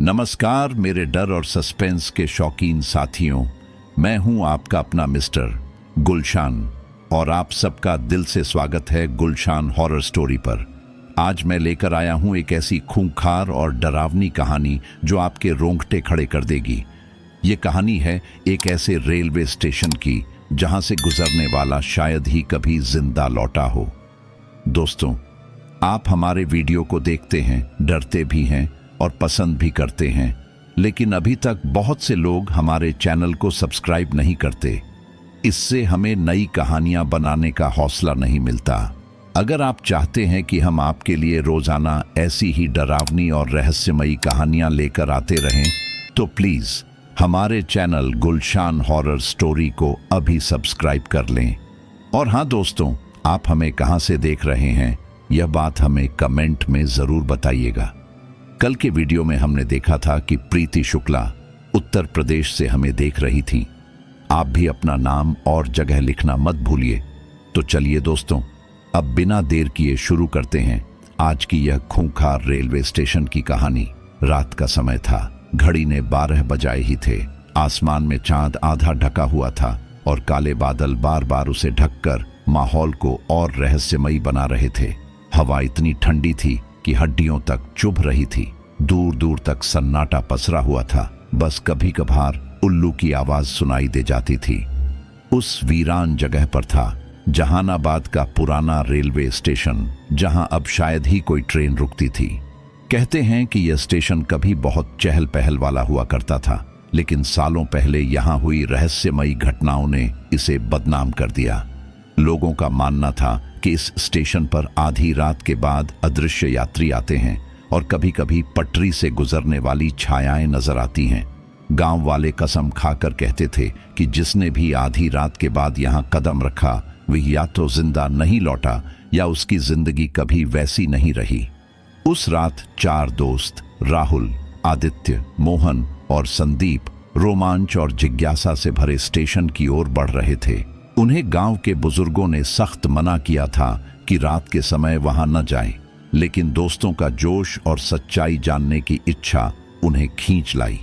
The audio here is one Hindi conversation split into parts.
नमस्कार मेरे डर और सस्पेंस के शौकीन साथियों, मैं हूं आपका अपना मिस्टर गुलशान और आप सबका दिल से स्वागत है गुलशान हॉरर स्टोरी पर। आज मैं लेकर आया हूं एक ऐसी खूंखार और डरावनी कहानी जो आपके रोंगटे खड़े कर देगी। ये कहानी है एक ऐसे रेलवे स्टेशन की जहां से गुजरने वाला शायद ही कभी जिंदा लौटा हो। दोस्तों, आप हमारे वीडियो को देखते हैं, डरते भी हैं और पसंद भी करते हैं, लेकिन अभी तक बहुत से लोग हमारे चैनल को सब्सक्राइब नहीं करते। इससे हमें नई कहानियां बनाने का हौसला नहीं मिलता। अगर आप चाहते हैं कि हम आपके लिए रोजाना ऐसी ही डरावनी और रहस्यमयी कहानियां लेकर आते रहें, तो प्लीज हमारे चैनल गुलशान हॉरर स्टोरी को अभी सब्सक्राइब कर लें। और हाँ दोस्तों, आप हमें कहां से देख रहे हैं यह बात हमें कमेंट में जरूर बताइएगा। कल के वीडियो में हमने देखा था कि प्रीति शुक्ला उत्तर प्रदेश से हमें देख रही थी। आप भी अपना नाम और जगह लिखना मत भूलिए। तो चलिए दोस्तों, अब बिना देर किए शुरू करते हैं आज की यह खूंखार रेलवे स्टेशन की कहानी। रात का समय था, घड़ी ने 12 बजाए ही थे। आसमान में चांद आधा ढका हुआ था और काले बादल बार बार उसे ढककर माहौल को और रहस्यमयी बना रहे थे। हवा इतनी ठंडी थी कि हड्डियों तक चुभ रही थी। दूर दूर तक सन्नाटा पसरा हुआ था, बस कभी कभार उल्लू की आवाज सुनाई दे जाती थी। उस वीरान जगह पर था जहानाबाद का पुराना रेलवे स्टेशन, जहां अब शायद ही कोई ट्रेन रुकती थी। कहते हैं कि यह स्टेशन कभी बहुत चहल पहल वाला हुआ करता था, लेकिन सालों पहले यहां हुई रहस्यमयी घटनाओं ने इसे बदनाम कर दिया। लोगों का मानना था कि इस स्टेशन पर आधी रात के बाद अदृश्य यात्री आते हैं और कभी कभी पटरी से गुजरने वाली छायाएं नजर आती हैं। गांव वाले कसम खाकर कहते थे कि जिसने भी आधी रात के बाद यहां कदम रखा वह या तो जिंदा नहीं लौटा या उसकी जिंदगी कभी वैसी नहीं रही। उस रात 4 दोस्त राहुल, आदित्य, मोहन और संदीप रोमांच और जिज्ञासा से भरे स्टेशन की ओर बढ़ रहे थे। उन्हें गांव के बुजुर्गों ने सख्त मना किया था कि रात के समय वहां न जाएं, लेकिन दोस्तों का जोश और सच्चाई जानने की इच्छा उन्हें खींच लाई।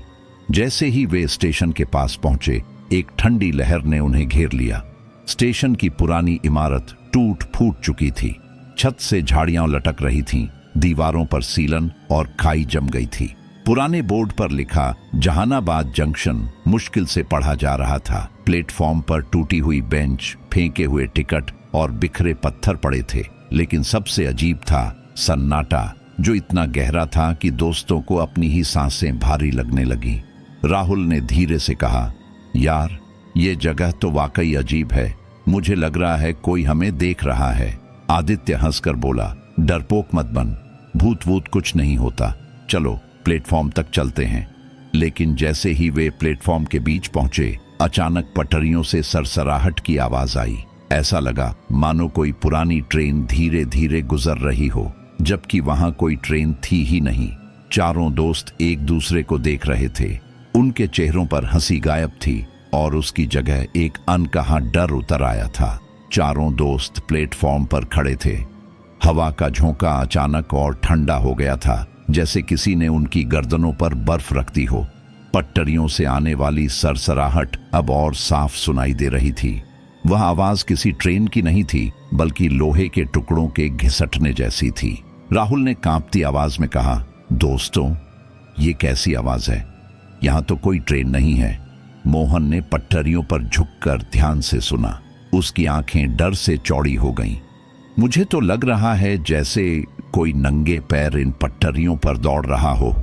जैसे ही वे स्टेशन के पास पहुंचे, एक ठंडी लहर ने उन्हें घेर लिया। स्टेशन की पुरानी इमारत टूट फूट चुकी थी। छत से झाड़ियां लटक रही थीं, दीवारों पर सीलन और खाई जम गई थी। पुराने बोर्ड पर लिखा जहानाबाद जंक्शन मुश्किल से पढ़ा जा रहा था। प्लेटफॉर्म पर टूटी हुई बेंच, फेंके हुए टिकट और बिखरे पत्थर पड़े थे, लेकिन सबसे अजीब था सन्नाटा, जो इतना गहरा था कि दोस्तों को अपनी ही सांसें भारी लगने लगी। राहुल ने धीरे से कहा, यार ये जगह तो वाकई अजीब है, मुझे लग रहा है कोई हमें देख रहा है। आदित्य हंसकर बोला, डरपोक मत बन, भूत वूत कुछ नहीं होता, चलो प्लेटफॉर्म तक चलते हैं। लेकिन जैसे ही वे प्लेटफॉर्म के बीच पहुंचे, अचानक पटरियों से सरसराहट की आवाज आई। ऐसा लगा मानो कोई पुरानी ट्रेन धीरे धीरे गुजर रही हो, जबकि वहां कोई ट्रेन थी ही नहीं। चारों दोस्त एक दूसरे को देख रहे थे। उनके चेहरों पर हंसी गायब थी और उसकी जगह एक अनकहा डर उतर आया था। चारों दोस्त प्लेटफॉर्म पर खड़े थे। हवा का झोंका अचानक और ठंडा हो गया था, जैसे किसी ने उनकी गर्दनों पर बर्फ रख दी हो। पटरियों से आने वाली सरसराहट अब और साफ सुनाई दे रही थी। वह आवाज किसी ट्रेन की नहीं थी, बल्कि लोहे के टुकड़ों के घिसटने जैसी थी। राहुल ने कांपती आवाज में कहा, दोस्तों ये कैसी आवाज है? यहां तो कोई ट्रेन नहीं है। मोहन ने पटरियों पर झुककर ध्यान से सुना। उसकी आंखें डर से चौड़ी हो गईं। मुझे तो लग रहा है जैसे कोई नंगे पैर इन पटरियों पर दौड़ रहा हो।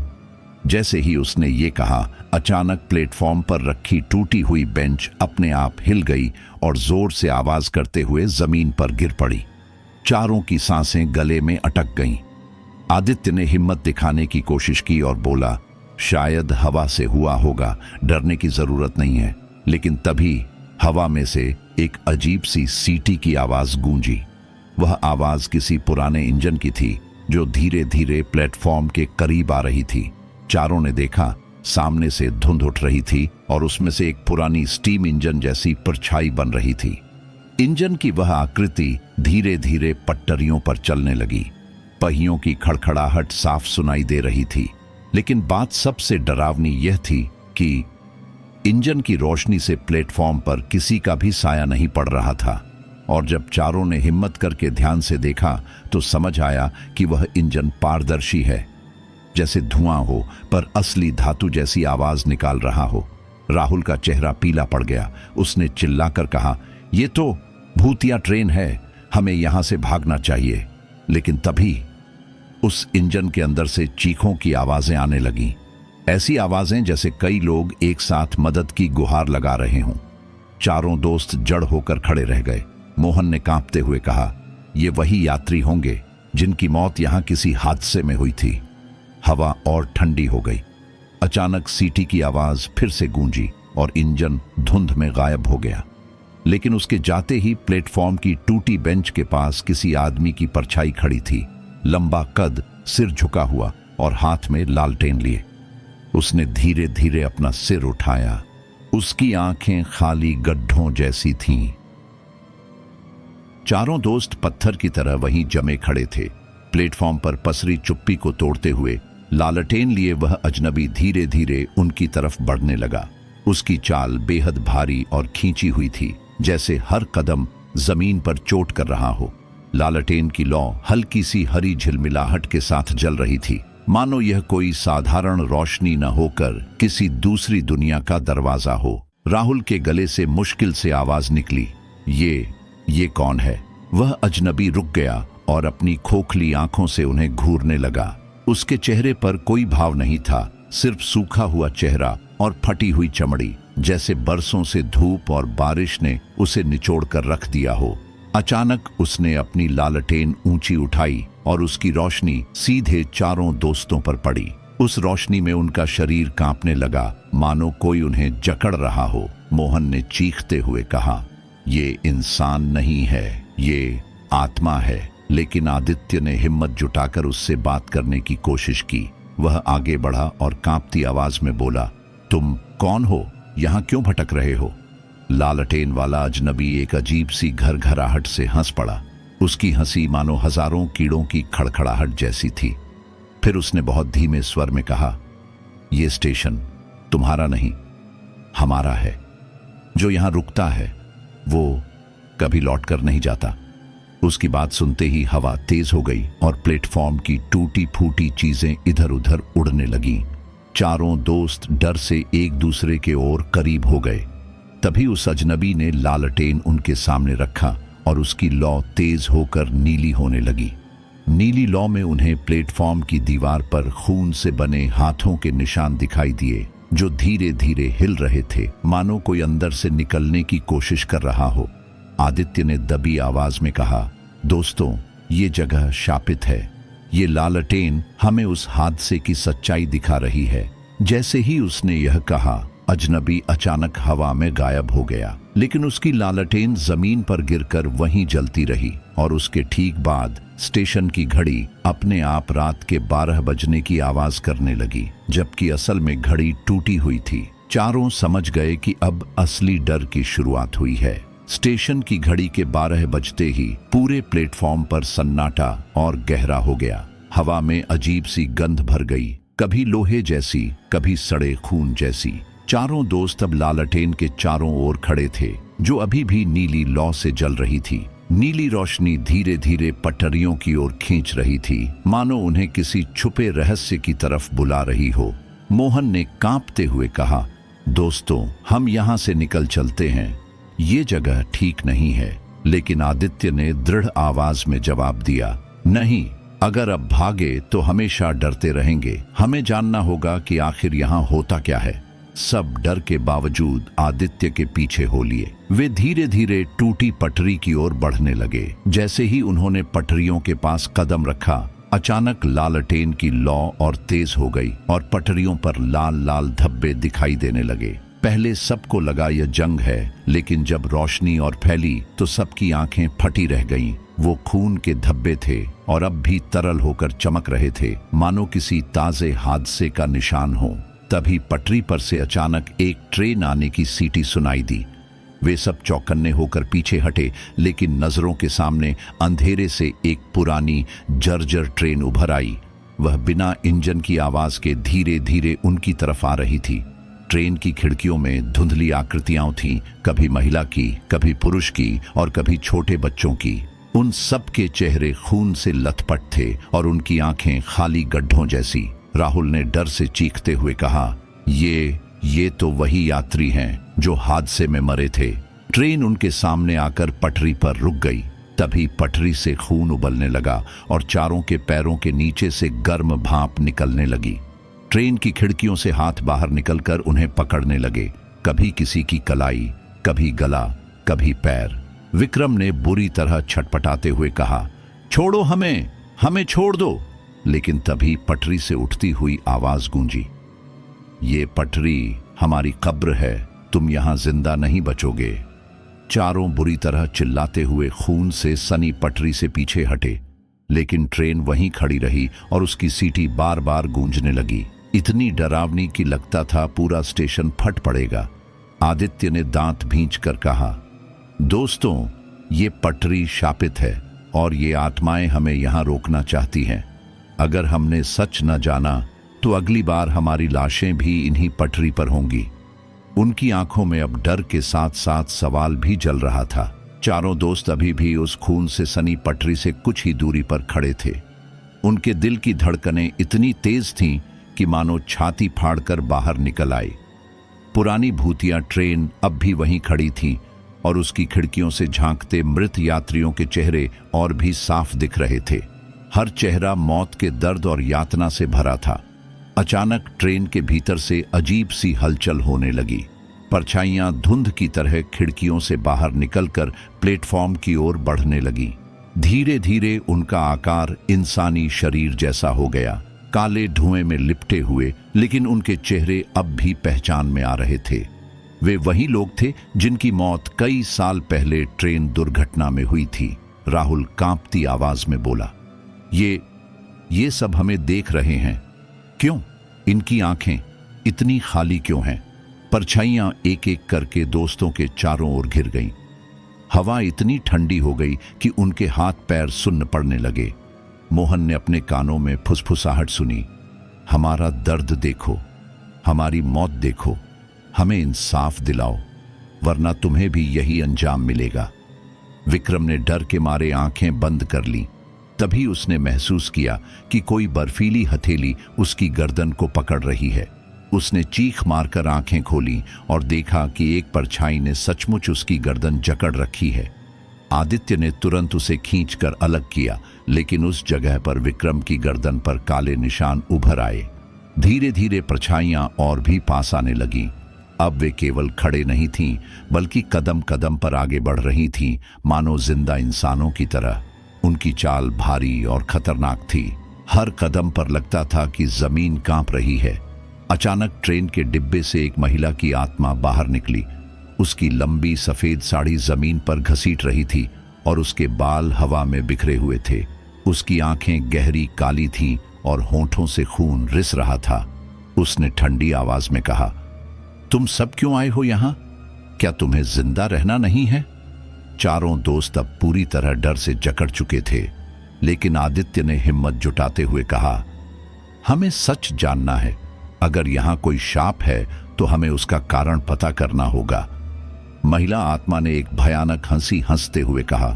जैसे ही उसने ये कहा, अचानक प्लेटफॉर्म पर रखी टूटी हुई बेंच अपने आप हिल गई और जोर से आवाज करते हुए जमीन पर गिर पड़ी। चारों की सांसें गले में अटक गईं। आदित्य ने हिम्मत दिखाने की कोशिश की और बोला, शायद हवा से हुआ होगा, डरने की जरूरत नहीं है। लेकिन तभी हवा में से एक अजीब सी सीटी की आवाज गूंजी। वह आवाज किसी पुराने इंजन की थी जो धीरे धीरे प्लेटफॉर्म के करीब आ रही थी। चारों ने देखा, सामने से धुंध उठ रही थी और उसमें से एक पुरानी स्टीम इंजन जैसी परछाई बन रही थी। इंजन की वह आकृति धीरे धीरे पटरियों पर चलने लगी। पहियों की खड़खड़ाहट साफ सुनाई दे रही थी, लेकिन बात सबसे डरावनी यह थी कि इंजन की रोशनी से प्लेटफॉर्म पर किसी का भी साया नहीं पड़ रहा था, और जब चारों ने हिम्मत करके ध्यान से देखा तो समझ आया कि वह इंजन पारदर्शी है, जैसे धुआं हो पर असली धातु जैसी आवाज निकाल रहा हो। राहुल का चेहरा पीला पड़ गया। उसने चिल्लाकर कहा, "ये तो भूतिया ट्रेन है, हमें यहां से भागना चाहिए।" लेकिन तभी उस इंजन के अंदर से चीखों की आवाजें आने लगीं, ऐसी आवाजें जैसे कई लोग एक साथ मदद की गुहार लगा रहे हों। चारों दोस्त जड़ होकर खड़े रह गए। मोहन ने कांपते हुए कहा, "ये वही यात्री होंगे जिनकी मौत यहां किसी हादसे में हुई थी।" हवा और ठंडी हो गई। अचानक सीटी की आवाज फिर से गूंजी और इंजन धुंध में गायब हो गया। लेकिन उसके जाते ही प्लेटफॉर्म की टूटी बेंच के पास किसी आदमी की परछाई खड़ी थी, लंबा कद, सिर झुका हुआ और हाथ में लालटेन लिए। उसने धीरे धीरे अपना सिर उठाया। उसकी आंखें खाली गड्ढों जैसी थीं। चारों दोस्त पत्थर की तरह वहीं जमे खड़े थे। प्लेटफॉर्म पर पसरी चुप्पी को तोड़ते हुए लालटेन लिए वह अजनबी धीरे धीरे उनकी तरफ बढ़ने लगा। उसकी चाल बेहद भारी और खींची हुई थी, जैसे हर कदम जमीन पर चोट कर रहा हो। लालटेन की लौ हल्की सी हरी झिलमिलाहट के साथ जल रही थी, मानो यह कोई साधारण रोशनी न होकर किसी दूसरी दुनिया का दरवाजा हो। राहुल के गले से मुश्किल से आवाज निकली, ये कौन है?" वह अजनबी रुक गया और अपनी खोखली आंखों से उन्हें घूरने लगा। उसके चेहरे पर कोई भाव नहीं था, सिर्फ सूखा हुआ चेहरा और फटी हुई चमड़ी, जैसे बरसों से धूप और बारिश ने उसे निचोड़ कर रख दिया हो। अचानक उसने अपनी लालटेन ऊंची उठाई और उसकी रोशनी सीधे चारों दोस्तों पर पड़ी। उस रोशनी में उनका शरीर कांपने लगा, मानो कोई उन्हें जकड़ रहा हो। मोहन ने चीखते हुए कहा, "ये इंसान नहीं है, ये आत्मा है।" लेकिन आदित्य ने हिम्मत जुटाकर उससे बात करने की कोशिश की। वह आगे बढ़ा और कांपती आवाज में बोला, "तुम कौन हो? यहां क्यों भटक रहे हो?" लालटेन वाला अजनबी एक अजीब सी घरघराहट से हंस पड़ा। उसकी हंसी मानो हजारों कीड़ों की खड़खड़ाहट जैसी थी। फिर उसने बहुत धीमे स्वर में कहा, "ये स्टेशन तुम्हारा नहीं, हमारा है। जो यहां रुकता है वो कभी लौटकर नहीं जाता।" उसकी बात सुनते ही हवा तेज हो गई और प्लेटफॉर्म की टूटी फूटी चीजें इधर उधर उड़ने लगीं। चारों दोस्त डर से एक दूसरे के ओर करीब हो गए। तभी उस अजनबी ने लालटेन उनके सामने रखा और उसकी लौ तेज होकर नीली होने लगी। नीली लौ में उन्हें प्लेटफॉर्म की दीवार पर खून से बने हाथों के निशान दिखाई दिए, जो धीरे धीरे हिल रहे थे, मानो कोई अंदर से निकलने की कोशिश कर रहा हो। आदित्य ने दबी आवाज में कहा, "दोस्तों, ये जगह शापित है। ये लालटेन हमें उस हादसे की सच्चाई दिखा रही है।" जैसे ही उसने यह कहा, अजनबी अचानक हवा में गायब हो गया, लेकिन उसकी लालटेन जमीन पर गिरकर वहीं जलती रही। और उसके ठीक बाद स्टेशन की घड़ी अपने आप रात के 12 बजने की आवाज करने लगी, जबकि असल में घड़ी टूटी हुई थी। चारों समझ गए कि अब असली डर की शुरुआत हुई है। स्टेशन की घड़ी के 12 बजते ही पूरे प्लेटफॉर्म पर सन्नाटा और गहरा हो गया। हवा में अजीब सी गंध भर गई, कभी लोहे जैसी, कभी सड़े खून जैसी। चारों दोस्त अब लालटेन के चारों ओर खड़े थे, जो अभी भी नीली लौ से जल रही थी। नीली रोशनी धीरे धीरे पटरियों की ओर खींच रही थी, मानो उन्हें किसी छुपे रहस्य की तरफ बुला रही हो। मोहन ने कांपते हुए कहा, "दोस्तों, हम यहां से निकल चलते हैं। ये जगह ठीक नहीं है।" लेकिन आदित्य ने दृढ़ आवाज में जवाब दिया, "नहीं, अगर अब भागे तो हमेशा डरते रहेंगे। हमें जानना होगा कि आखिर यहाँ होता क्या है।" सब डर के बावजूद आदित्य के पीछे हो लिए। वे धीरे धीरे टूटी पटरी की ओर बढ़ने लगे। जैसे ही उन्होंने पटरियों के पास कदम रखा, अचानक लालटेन की लौ और तेज हो गई और पटरियों पर लाल लाल धब्बे दिखाई देने लगे। पहले सबको लगा यह जंग है, लेकिन जब रोशनी और फैली तो सबकी आंखें फटी रह गईं। वो खून के धब्बे थे और अब भी तरल होकर चमक रहे थे, मानो किसी ताजे हादसे का निशान हो। तभी पटरी पर से अचानक एक ट्रेन आने की सीटी सुनाई दी। वे सब चौकन्ने होकर पीछे हटे, लेकिन नजरों के सामने अंधेरे से एक पुरानी जर्जर ट्रेन उभर आई। वह बिना इंजन की आवाज के धीरे धीरे उनकी तरफ आ रही थी। ट्रेन की खिड़कियों में धुंधली आकृतियां थीं, कभी महिला की, कभी पुरुष की और कभी छोटे बच्चों की। उन सब के चेहरे खून से लथपथ थे और उनकी आंखें खाली गड्ढों जैसी। राहुल ने डर से चीखते हुए कहा, ये तो वही यात्री हैं जो हादसे में मरे थे। ट्रेन उनके सामने आकर पटरी पर रुक गई। तभी पटरी से खून उबलने लगा और चारों के पैरों के नीचे से गर्म भाप निकलने लगी। ट्रेन की खिड़कियों से हाथ बाहर निकलकर उन्हें पकड़ने लगे, कभी किसी की कलाई, कभी गला, कभी पैर। विक्रम ने बुरी तरह छटपटाते हुए कहा, छोड़ो हमें छोड़ दो। लेकिन तभी पटरी से उठती हुई आवाज गूंजी, ये पटरी हमारी कब्र है, तुम यहां जिंदा नहीं बचोगे। चारों बुरी तरह चिल्लाते हुए खून से सनी पटरी से पीछे हटे, लेकिन ट्रेन वहीं खड़ी रही और उसकी सीटी बार बार गूंजने लगी, इतनी डरावनी कि लगता था पूरा स्टेशन फट पड़ेगा। आदित्य ने दांत भींच कर कहा, दोस्तों, ये पटरी शापित है और ये आत्माएं हमें यहां रोकना चाहती हैं। अगर हमने सच न जाना तो अगली बार हमारी लाशें भी इन्हीं पटरी पर होंगी। उनकी आंखों में अब डर के साथ साथ सवाल भी जल रहा था। चारों दोस्त अभी भी उस खून से सनी पटरी से कुछ ही दूरी पर खड़े थे। उनके दिल की धड़कनें इतनी तेज थीं कि मानो छाती फाड़कर बाहर निकल आई। पुरानी भूतिया ट्रेन अब भी वहीं खड़ी थी और उसकी खिड़कियों से झांकते मृत यात्रियों के चेहरे और भी साफ दिख रहे थे। हर चेहरा मौत के दर्द और यातना से भरा था। अचानक ट्रेन के भीतर से अजीब सी हलचल होने लगी। परछाइयां धुंध की तरह खिड़कियों से बाहर निकलकर प्लेटफॉर्म की ओर बढ़ने लगी। धीरे धीरे उनका आकार इंसानी शरीर जैसा हो गया, काले धुएं में लिपटे हुए, लेकिन उनके चेहरे अब भी पहचान में आ रहे थे। वे वही लोग थे जिनकी मौत कई साल पहले ट्रेन दुर्घटना में हुई थी। राहुल कांपती आवाज में बोला, ये सब हमें देख रहे हैं। क्यों? इनकी आंखें इतनी खाली क्यों हैं? परछाइयां एक एक करके दोस्तों के चारों ओर घिर गईं। हवा इतनी ठंडी हो गई कि उनके हाथ पैर सुन्न पड़ने लगे। मोहन ने अपने कानों में फुसफुसाहट सुनी, हमारा दर्द देखो, हमारी मौत देखो, हमें इंसाफ दिलाओ, वरना तुम्हें भी यही अंजाम मिलेगा। विक्रम ने डर के मारे आंखें बंद कर लीं। तभी उसने महसूस किया कि कोई बर्फीली हथेली उसकी गर्दन को पकड़ रही है। उसने चीख मारकर आंखें खोलीं और देखा कि एक परछाई ने सचमुच उसकी गर्दन जकड़ रखी है। आदित्य ने तुरंत उसे खींचकर अलग किया, लेकिन उस जगह पर विक्रम की गर्दन पर काले निशान उभर आए। धीरे धीरे परछाइयां और भी पास आने लगीं। अब वे केवल खड़े नहीं थीं, बल्कि कदम कदम पर आगे बढ़ रही थीं, मानो जिंदा इंसानों की तरह। उनकी चाल भारी और खतरनाक थी। हर कदम पर लगता था कि जमीन कांप रही है। अचानक ट्रेन के डिब्बे से एक महिला की आत्मा बाहर निकली। उसकी लंबी सफेद साड़ी जमीन पर घसीट रही थी और उसके बाल हवा में बिखरे हुए थे। उसकी आंखें गहरी काली थीं और होंठों से खून रिस रहा था। उसने ठंडी आवाज में कहा, तुम सब क्यों आए हो यहां? क्या तुम्हें जिंदा रहना नहीं है? चारों दोस्त अब पूरी तरह डर से जकड़ चुके थे, लेकिन आदित्य ने हिम्मत जुटाते हुए कहा, हमें सच जानना है। अगर यहां कोई शाप है तो हमें उसका कारण पता करना होगा। महिला आत्मा ने एक भयानक हंसी हंसते हुए कहा,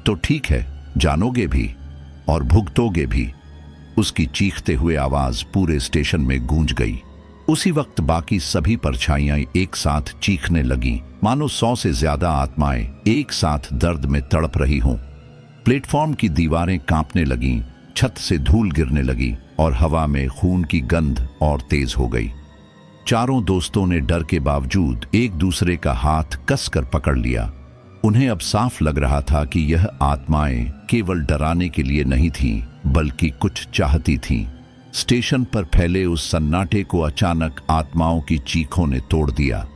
तो ठीक है, जानोगे भी और भुगतोगे भी। उसकी चीखते हुए आवाज पूरे स्टेशन में गूंज गई। उसी वक्त बाकी सभी परछाइयां एक साथ चीखने लगीं, मानो 100 से ज्यादा आत्माएं एक साथ दर्द में तड़प रही हों। प्लेटफॉर्म की दीवारें कांपने लगीं, छत से धूल गिरने लगी और हवा में खून की गंध और तेज हो गई। चारों दोस्तों ने डर के बावजूद एक दूसरे का हाथ कसकर पकड़ लिया। उन्हें अब साफ लग रहा था कि यह आत्माएं केवल डराने के लिए नहीं थीं, बल्कि कुछ चाहती थीं। स्टेशन पर फैले उस सन्नाटे को अचानक आत्माओं की चीखों ने तोड़ दिया।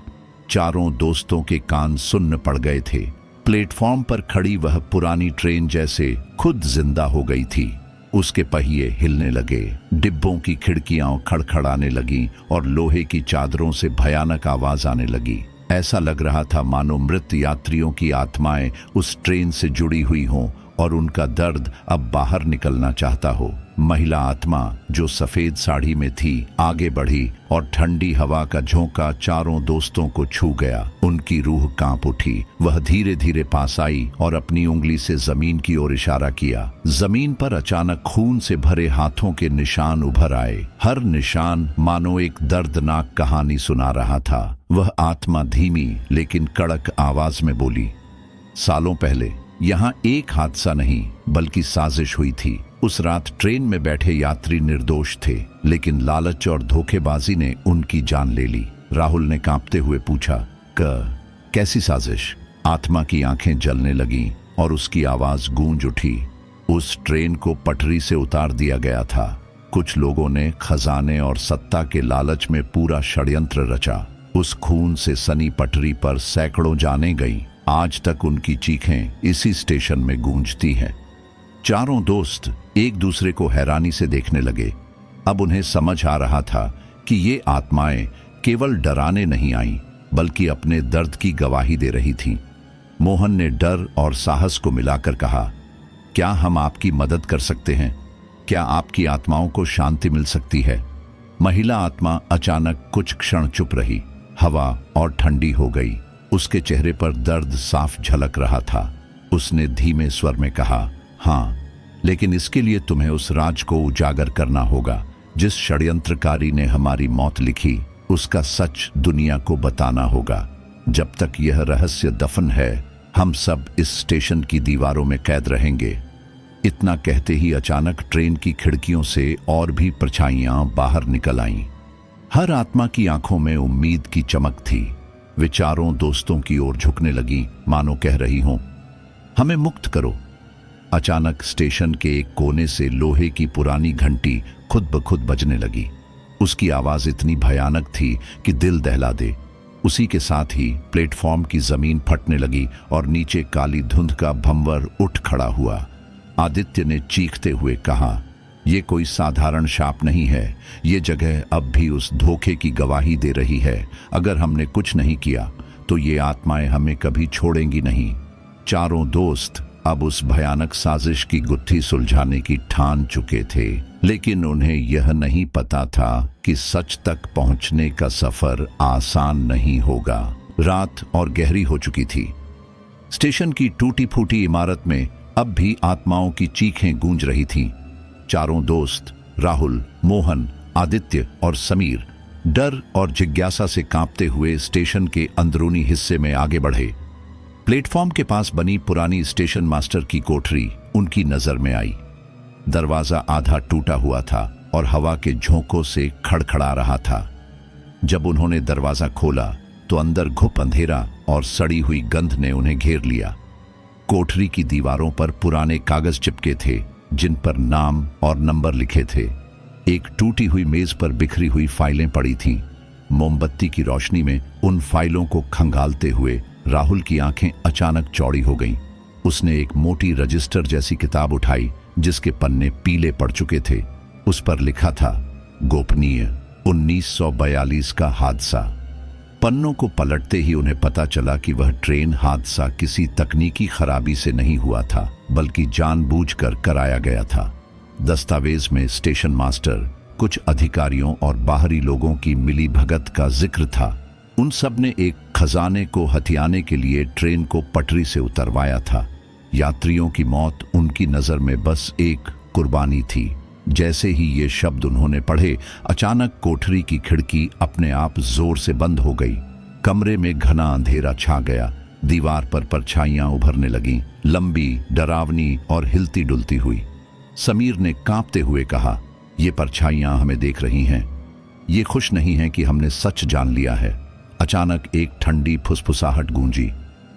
चारों दोस्तों के कान सुन्न पड़ गए थे। प्लेटफॉर्म पर खड़ी वह पुरानी ट्रेन जैसे खुद जिंदा हो गई थी। उसके पहिए हिलने लगे, डिब्बों की खिड़कियां खड़खड़ाने लगीं और लोहे की चादरों से भयानक आवाज आने लगी। ऐसा लग रहा था मानो मृत यात्रियों की आत्माएं उस ट्रेन से जुड़ी हुई हों और उनका दर्द अब बाहर निकलना चाहता हो। महिला आत्मा जो सफेद साड़ी में थी आगे बढ़ी और ठंडी हवा का झोंका चारों दोस्तों को छू गया। उनकी रूह कांप उठी। वह धीरे धीरे पास आई और अपनी उंगली से जमीन की ओर इशारा किया। जमीन पर अचानक खून से भरे हाथों के निशान उभर आए। हर निशान मानो एक दर्दनाक कहानी सुना रहा था। वह आत्मा धीमी लेकिन कड़क आवाज में बोली, सालों पहले यहाँ एक हादसा नहीं बल्कि साजिश हुई थी। उस रात ट्रेन में बैठे यात्री निर्दोष थे, लेकिन लालच और धोखेबाजी ने उनकी जान ले ली। राहुल ने कांपते हुए पूछा, कैसी साजिश? आत्मा की आंखें जलने लगीं और उसकी आवाज गूंज उठी। उस ट्रेन को पटरी से उतार दिया गया था। कुछ लोगों ने खजाने और सत्ता के लालच में पूरा षड्यंत्र रचा। उस खून से सनी पटरी पर सैकड़ों जानें गईं। आज तक उनकी चीखें इसी स्टेशन में गूंजती हैं। चारों दोस्त एक दूसरे को हैरानी से देखने लगे। अब उन्हें समझ आ रहा था कि ये आत्माएं केवल डराने नहीं आईं, बल्कि अपने दर्द की गवाही दे रही थीं। मोहन ने डर और साहस को मिलाकर कहा, क्या हम आपकी मदद कर सकते हैं? क्या आपकी आत्माओं को शांति मिल सकती है? महिला आत्मा अचानक कुछ क्षण चुप रही। हवा और ठंडी हो गई। उसके चेहरे पर दर्द साफ झलक रहा था। उसने धीमे स्वर में कहा, हाँ, लेकिन इसके लिए तुम्हें उस राज को उजागर करना होगा जिस षड्यंत्रकारी ने हमारी मौत लिखी। उसका सच दुनिया को बताना होगा। जब तक यह रहस्य दफन है, हम सब इस स्टेशन की दीवारों में कैद रहेंगे। इतना कहते ही अचानक ट्रेन की खिड़कियों से और भी परछाइयां बाहर निकल आईं। हर आत्मा की आंखों में उम्मीद की चमक थी। वे चारों दोस्तों की ओर झुकने लगी, मानो कह रही हों, हमें मुक्त करो। अचानक स्टेशन के एक कोने से लोहे की पुरानी घंटी खुद ब खुद बजने लगी। उसकी आवाज इतनी भयानक थी कि दिल दहला दे। उसी के साथ ही प्लेटफॉर्म की जमीन फटने लगी और नीचे काली धुंध का भंवर उठ खड़ा हुआ। आदित्य ने चीखते हुए कहा, ये कोई साधारण शाप नहीं है। ये जगह अब भी उस धोखे की गवाही दे रही है। अगर हमने कुछ नहीं किया तो ये आत्माएं हमें कभी छोड़ेंगी नहीं। चारों दोस्त अब उस भयानक साजिश की गुत्थी सुलझाने की ठान चुके थे, लेकिन उन्हें यह नहीं पता था कि सच तक पहुंचने का सफर आसान नहीं होगा। रात और गहरी हो चुकी थी। स्टेशन की टूटी फूटी इमारत में अब भी आत्माओं की चीखें गूंज रही थीं। चारों दोस्त राहुल, मोहन, आदित्य और समीर डर और जिज्ञासा से कांपते हुए स्टेशन के अंदरूनी हिस्से में आगे बढ़े। प्लेटफॉर्म के पास बनी पुरानी स्टेशन मास्टर की कोठरी उनकी नजर में आई। दरवाजा आधा टूटा हुआ था और हवा के झोंकों से खड़खड़ा रहा था। जब उन्होंने दरवाजा खोला तो अंदर घुप अंधेरा और सड़ी हुई गंध ने उन्हें घेर लिया। कोठरी की दीवारों पर पुराने कागज चिपके थे जिन पर नाम और नंबर लिखे थे। एक टूटी हुई मेज पर बिखरी हुई फाइलें पड़ी थीं। मोमबत्ती की रोशनी में उन फाइलों को खंगालते हुए राहुल की आंखें अचानक चौड़ी हो गईं। उसने एक मोटी रजिस्टर जैसी किताब उठाई जिसके पन्ने पीले पड़ चुके थे। उस पर लिखा था, गोपनीय 1942 का हादसा। पन्नों को पलटते ही उन्हें पता चला कि वह ट्रेन हादसा किसी तकनीकी खराबी से नहीं हुआ था, बल्कि जानबूझकर कराया गया था। दस्तावेज में स्टेशन मास्टर, कुछ अधिकारियों और बाहरी लोगों की मिलीभगत का जिक्र था। उन सब ने एक खजाने को हथियाने के लिए ट्रेन को पटरी से उतरवाया था। यात्रियों की मौत उनकी नजर में बस एक कुर्बानी थी। जैसे ही ये शब्द उन्होंने पढ़े, अचानक कोठरी की खिड़की अपने आप जोर से बंद हो गई। कमरे में घना अंधेरा छा गया। दीवार पर परछाइयां उभरने लगीं, लंबी, डरावनी और हिलती डुलती हुई। समीर ने कांपते हुए कहा, ये परछाइयां हमें देख रही हैं। ये खुश नहीं हैं कि हमने सच जान लिया है। अचानक एक ठंडी फुसफुसाहट गूंजी।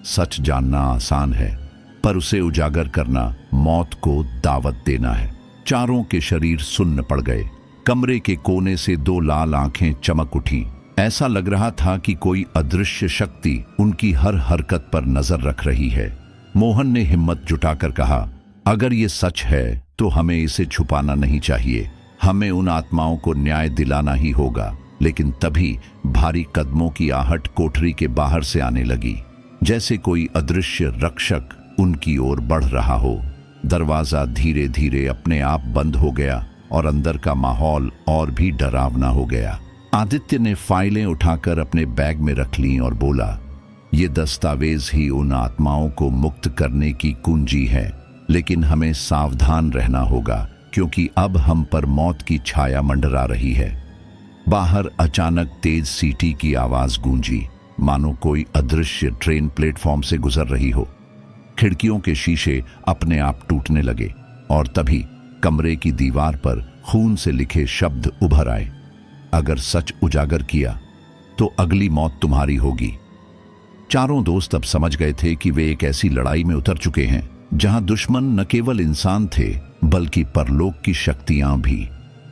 सच जानना आसान है, पर उसे उजागर करना मौत को दावत देना है। चारों के शरीर सुन्न पड़ गए। कमरे के कोने से दो लाल आंखें चमक उठीं। ऐसा लग रहा था कि कोई अदृश्य शक्ति उनकी हर हरकत पर नजर रख रही है। मोहन ने हिम्मत जुटाकर कहा, अगर ये सच है तो हमें इसे छुपाना नहीं चाहिए। हमें उन आत्माओं को न्याय दिलाना ही होगा। लेकिन तभी भारी कदमों की आहट कोठरी के बाहर से आने लगी, जैसे कोई अदृश्य रक्षक उनकी ओर बढ़ रहा हो। दरवाजा धीरे धीरे अपने आप बंद हो गया और अंदर का माहौल और भी डरावना हो गया। आदित्य ने फाइलें उठाकर अपने बैग में रख लीं और बोला, ये दस्तावेज ही उन आत्माओं को मुक्त करने की कुंजी है, लेकिन हमें सावधान रहना होगा क्योंकि अब हम पर मौत की छाया मंडरा रही है। बाहर अचानक तेज सीटी की आवाज गूंजी, मानो कोई अदृश्य ट्रेन प्लेटफॉर्म से गुजर रही हो। खिड़कियों के शीशे अपने आप टूटने लगे और तभी कमरे की दीवार पर खून से लिखे शब्द उभर आए, अगर सच उजागर किया तो अगली मौत तुम्हारी होगी। चारों दोस्त अब समझ गए थे कि वे एक ऐसी लड़ाई में उतर चुके हैं जहां दुश्मन न केवल इंसान थे बल्कि परलोक की शक्तियां भी।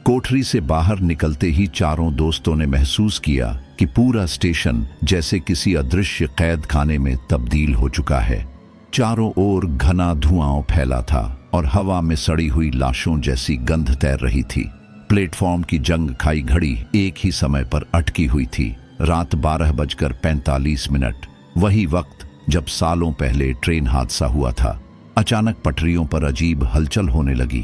कोठरी से बाहर निकलते ही चारों दोस्तों ने महसूस किया कि पूरा स्टेशन जैसे किसी अदृश्य कैद खाने में तब्दील हो चुका है। चारों ओर घना धुआं फैला था और हवा में सड़ी हुई लाशों जैसी गंध तैर रही थी। प्लेटफॉर्म की जंग खाई घड़ी एक ही समय पर अटकी हुई थी, रात 12:45, वही वक्त जब सालों पहले ट्रेन हादसा हुआ था। अचानक पटरियों पर अजीब हलचल होने लगी।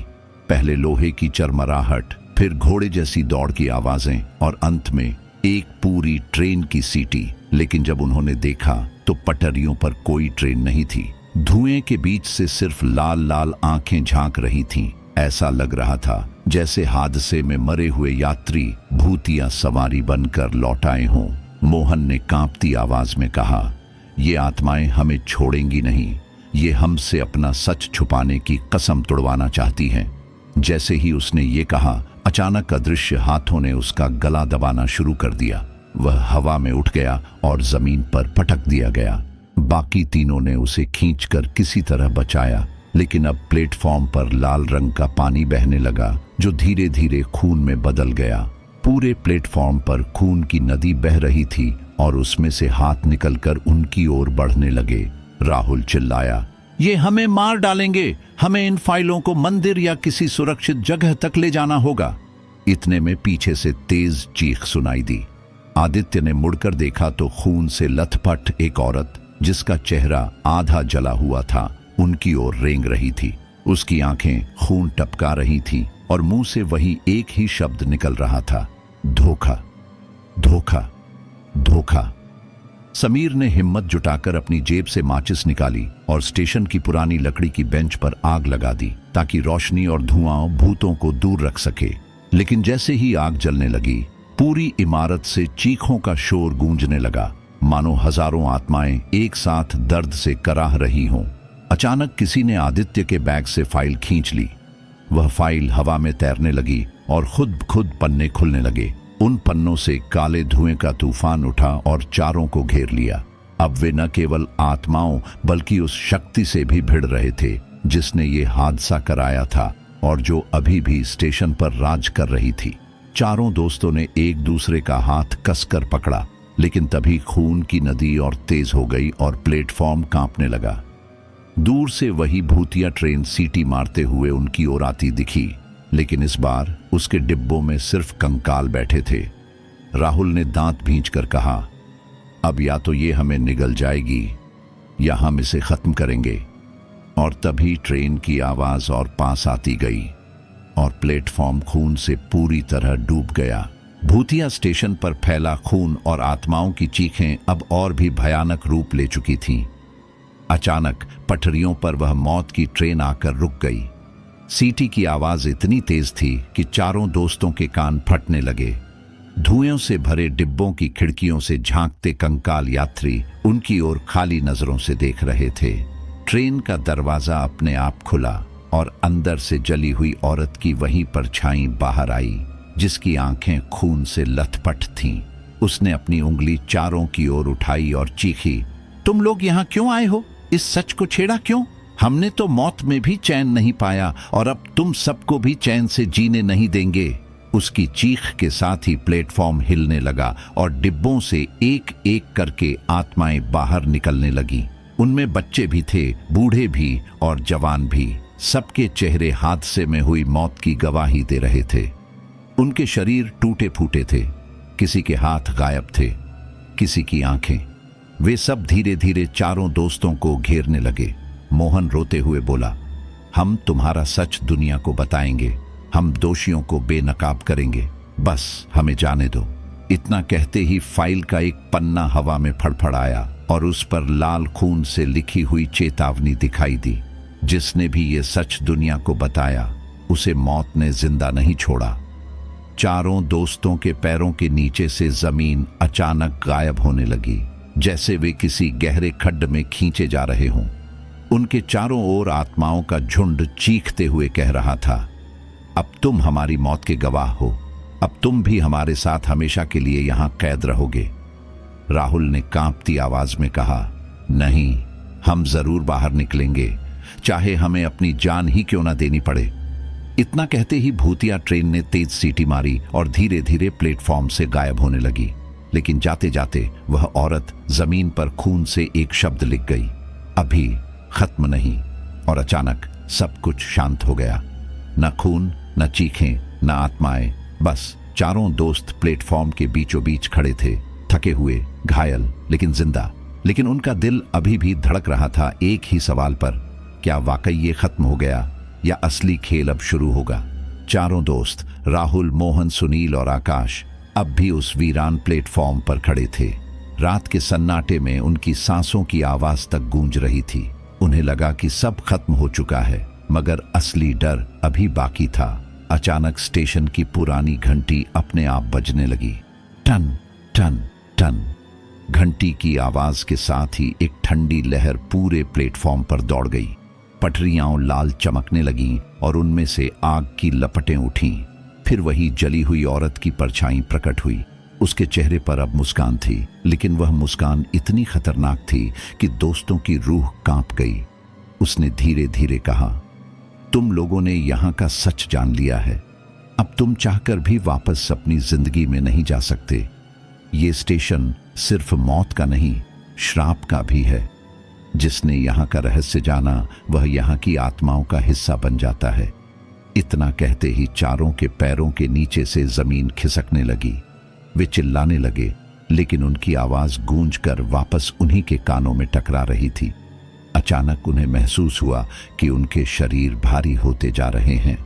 पहले लोहे की चरमराहट, फिर घोड़े जैसी दौड़ की आवाजें और अंत में एक पूरी ट्रेन की सीटी। लेकिन जब उन्होंने देखा तो पटरियों पर कोई ट्रेन नहीं थी। धुएं के बीच से सिर्फ लाल लाल आंखें झांक रही थीं। ऐसा लग रहा था जैसे हादसे में मरे हुए यात्री भूतिया सवारी बनकर लौट आए हों। मोहन ने कांपती आवाज में कहा, ये आत्माएं हमें छोड़ेंगी नहीं, ये हमसे अपना सच छुपाने की कसम तुड़वाना चाहती हैं। जैसे ही उसने ये कहा, अचानक अदृश्य हाथों ने उसका गला दबाना शुरू कर दिया। वह हवा में उठ गया और जमीन पर पटक दिया गया। बाकी तीनों ने उसे खींचकर किसी तरह बचाया, लेकिन अब प्लेटफॉर्म पर लाल रंग का पानी बहने लगा जो धीरे धीरे खून में बदल गया। पूरे प्लेटफॉर्म पर खून की नदी बह रही थी और उसमें से हाथ निकलकर उनकी ओर बढ़ने लगे। राहुल चिल्लाया, ये हमें मार डालेंगे, हमें इन फाइलों को मंदिर या किसी सुरक्षित जगह तक ले जाना होगा। इतने में पीछे से तेज चीख सुनाई दी। आदित्य ने मुड़कर देखा तो खून से लथपथ एक औरत, जिसका चेहरा आधा जला हुआ था, उनकी ओर रेंग रही थी। उसकी आंखें खून टपका रही थीं और मुंह से वही एक ही शब्द निकल रहा था, धोखा, धोखा, धोखा। समीर ने हिम्मत जुटाकर अपनी जेब से माचिस निकाली और स्टेशन की पुरानी लकड़ी की बेंच पर आग लगा दी ताकि रोशनी और धुआं भूतों को दूर रख सके। लेकिन जैसे ही आग जलने लगी, पूरी इमारत से चीखों का शोर गूंजने लगा, मानो हजारों आत्माएं एक साथ दर्द से कराह रही हों। अचानक किसी ने आदित्य के बैग से फाइल खींच ली। वह फाइल हवा में तैरने लगी और खुद पन्ने खुलने लगे। उन पन्नों से काले धुएं का तूफान उठा और चारों को घेर लिया। अब वे न केवल आत्माओं बल्कि उस शक्ति से भी भिड़ रहे थे जिसने ये हादसा कराया था और जो अभी भी स्टेशन पर राज कर रही थी। चारों दोस्तों ने एक दूसरे का हाथ कसकर पकड़ा, लेकिन तभी खून की नदी और तेज हो गई और प्लेटफॉर्म कांपने लगा। दूर से वही भूतिया ट्रेन सीटी मारते हुए उनकी ओर आती दिखी, लेकिन इस बार उसके डिब्बों में सिर्फ कंकाल बैठे थे। राहुल ने दांत भींचकर कहा, अब या तो ये हमें निगल जाएगी या हम इसे खत्म करेंगे। और तभी ट्रेन की आवाज और पास आती गई और प्लेटफॉर्म खून से पूरी तरह डूब गया। भूतिया स्टेशन पर फैला खून और आत्माओं की चीखें अब और भी भयानक रूप ले चुकी थीं। अचानक पटरियों पर वह मौत की ट्रेन आकर रुक गई। सीटी की आवाज इतनी तेज थी कि चारों दोस्तों के कान फटने लगे। धुएं से भरे डिब्बों की खिड़कियों से झांकते कंकाल यात्री उनकी ओर खाली नजरों से देख रहे थे। ट्रेन का दरवाजा अपने आप खुला और अंदर से जली हुई औरत की वही परछाई बाहर आई, जिसकी आंखें खून से लथपथ थीं। उसने अपनी उंगली चारों की ओर उठाई और चीखी, तुम लोग यहाँ क्यों आए हो? इस सच को छेड़ा क्यों? हमने तो मौत में भी चैन नहीं पाया और अब तुम सबको भी चैन से जीने नहीं देंगे। उसकी चीख के साथ ही प्लेटफॉर्म हिलने लगा और डिब्बों से एक एक करके आत्माएं बाहर निकलने लगी। उनमें बच्चे भी थे, बूढ़े भी और जवान भी। सबके चेहरे हादसे में हुई मौत की गवाही दे रहे थे। उनके शरीर टूटे फूटे थे, किसी के हाथ गायब थे, किसी की आंखें। वे सब धीरे धीरे चारों दोस्तों को घेरने लगे। मोहन रोते हुए बोला, हम तुम्हारा सच दुनिया को बताएंगे, हम दोषियों को बेनकाब करेंगे, बस हमें जाने दो। इतना कहते ही फाइल का एक पन्ना हवा में फड़फड़ाया और उस पर लाल खून से लिखी हुई चेतावनी दिखाई दी। जिसने भी ये सच दुनिया को बताया उसे मौत ने जिंदा नहीं छोड़ा। चारों दोस्तों के पैरों के नीचे से जमीन अचानक गायब होने लगी, जैसे वे किसी गहरे खड्ड में खींचे जा रहे हों। उनके चारों ओर आत्माओं का झुंड चीखते हुए कह रहा था, अब तुम हमारी मौत के गवाह हो, अब तुम भी हमारे साथ हमेशा के लिए यहां कैद रहोगे। राहुल ने कांपती आवाज में कहा, नहीं, हम जरूर बाहर निकलेंगे, चाहे हमें अपनी जान ही क्यों ना देनी पड़े। इतना कहते ही भूतिया ट्रेन ने तेज सीटी मारी और धीरे धीरे प्लेटफॉर्म से गायब होने लगी। लेकिन जाते जाते वह औरत जमीन पर खून से एक शब्द लिख गई, अभी खत्म नहीं। और अचानक सब कुछ शांत हो गया। न खून, न चीखें, न आत्माएं, बस चारों दोस्त प्लेटफॉर्म के बीचों बीच खड़े थे, थके हुए, घायल, लेकिन जिंदा। लेकिन उनका दिल अभी भी धड़क रहा था एक ही सवाल पर, क्या वाकई ये खत्म हो गया या असली खेल अब शुरू होगा। चारों दोस्त राहुल, मोहन, सुनील और आकाश अब भी उस वीरान प्लेटफॉर्म पर खड़े थे। रात के सन्नाटे में उनकी सांसों की आवाज तक गूंज रही थी। उन्हें लगा कि सब खत्म हो चुका है, मगर असली डर अभी बाकी था। अचानक स्टेशन की पुरानी घंटी अपने आप बजने लगी, टन टन टन। घंटी की आवाज के साथ ही एक ठंडी लहर पूरे प्लेटफॉर्म पर दौड़ गई। पटरियां लाल चमकने लगीं और उनमें से आग की लपटें उठीं। फिर वही जली हुई औरत की परछाई प्रकट हुई। उसके चेहरे पर अब मुस्कान थी, लेकिन वह मुस्कान इतनी खतरनाक थी कि दोस्तों की रूह कांप गई। उसने धीरे धीरे कहा, तुम लोगों ने यहाँ का सच जान लिया है, अब तुम चाहकर भी वापस अपनी जिंदगी में नहीं जा सकते। ये स्टेशन सिर्फ मौत का नहीं, श्राप का भी है। जिसने यहाँ का रहस्य जाना वह यहाँ की आत्माओं का हिस्सा बन जाता है। इतना कहते ही चारों के पैरों के नीचे से जमीन खिसकने लगी। वे चिल्लाने लगे, लेकिन उनकी आवाज गूंजकर वापस उन्हीं के कानों में टकरा रही थी। अचानक उन्हें महसूस हुआ कि उनके शरीर भारी होते जा रहे हैं,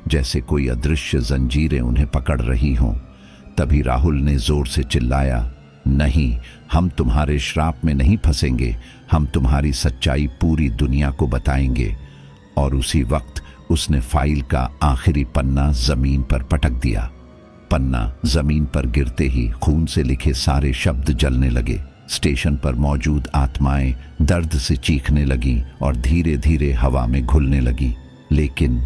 जैसे कोई अदृश्य जंजीरें उन्हें पकड़ रही हों। तभी राहुल ने जोर से चिल्लाया, नहीं, हम तुम्हारे श्राप में नहीं फंसेंगे, हम तुम्हारी सच्चाई पूरी दुनिया को बताएंगे। और उसी वक्त उसने फाइल का आखिरी पन्ना जमीन पर पटक दिया। पन्ना जमीन पर गिरते ही खून से लिखे सारे शब्द जलने लगे। स्टेशन पर मौजूद आत्माएं दर्द से चीखने लगीं और धीरे धीरे हवा में घुलने लगी। लेकिन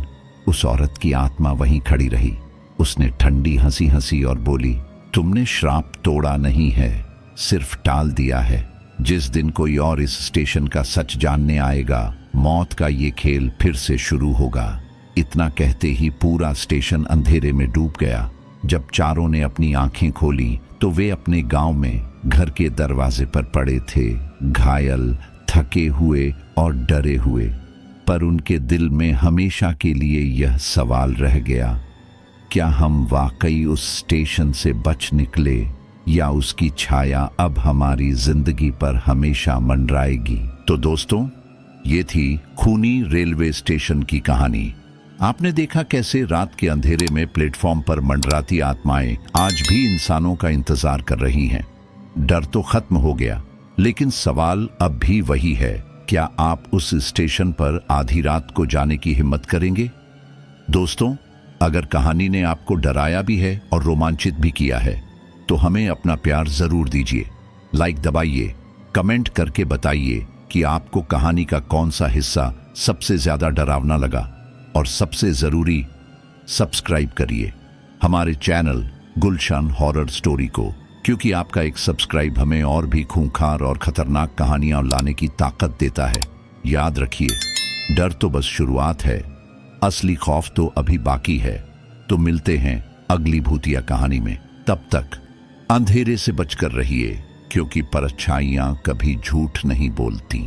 उस औरत की आत्मा वहीं खड़ी रही। उसने ठंडी हंसी हंसी और बोली, तुमने श्राप तोड़ा नहीं है, सिर्फ टाल दिया है। जिस दिन कोई और इस स्टेशन का सच जानने आएगा, मौत का ये खेल फिर से शुरू होगा। इतना कहते ही पूरा स्टेशन अंधेरे में डूब गया। जब चारों ने अपनी आंखें खोली तो वे अपने गांव में घर के दरवाजे पर पड़े थे, घायल, थके हुए और डरे हुए। पर उनके दिल में हमेशा के लिए यह सवाल रह गया, क्या हम वाकई उस स्टेशन से बच निकले या उसकी छाया अब हमारी जिंदगी पर हमेशा मंडराएगी। तो दोस्तों, ये थी खूनी रेलवे स्टेशन की कहानी। आपने देखा कैसे रात के अंधेरे में प्लेटफॉर्म पर मंडराती आत्माएं आज भी इंसानों का इंतजार कर रही हैं। डर तो खत्म हो गया, लेकिन सवाल अब भी वही है, क्या आप उस स्टेशन पर आधी रात को जाने की हिम्मत करेंगे? दोस्तों, अगर कहानी ने आपको डराया भी है और रोमांचित भी किया है तो हमें अपना प्यार जरूर दीजिए। लाइक दबाइए, कमेंट करके बताइए कि आपको कहानी का कौन सा हिस्सा सबसे ज्यादा डरावना लगा, और सबसे जरूरी सब्सक्राइब करिए हमारे चैनल गुलशान हॉरर स्टोरी को, क्योंकि आपका एक सब्सक्राइब हमें और भी खूंखार और खतरनाक कहानियां लाने की ताकत देता है। याद रखिए, डर तो बस शुरुआत है, असली खौफ तो अभी बाकी है। तो मिलते हैं अगली भूतिया कहानी में। तब तक अंधेरे से बचकर रहिए, क्योंकि परछाइयां कभी झूठ नहीं बोलती।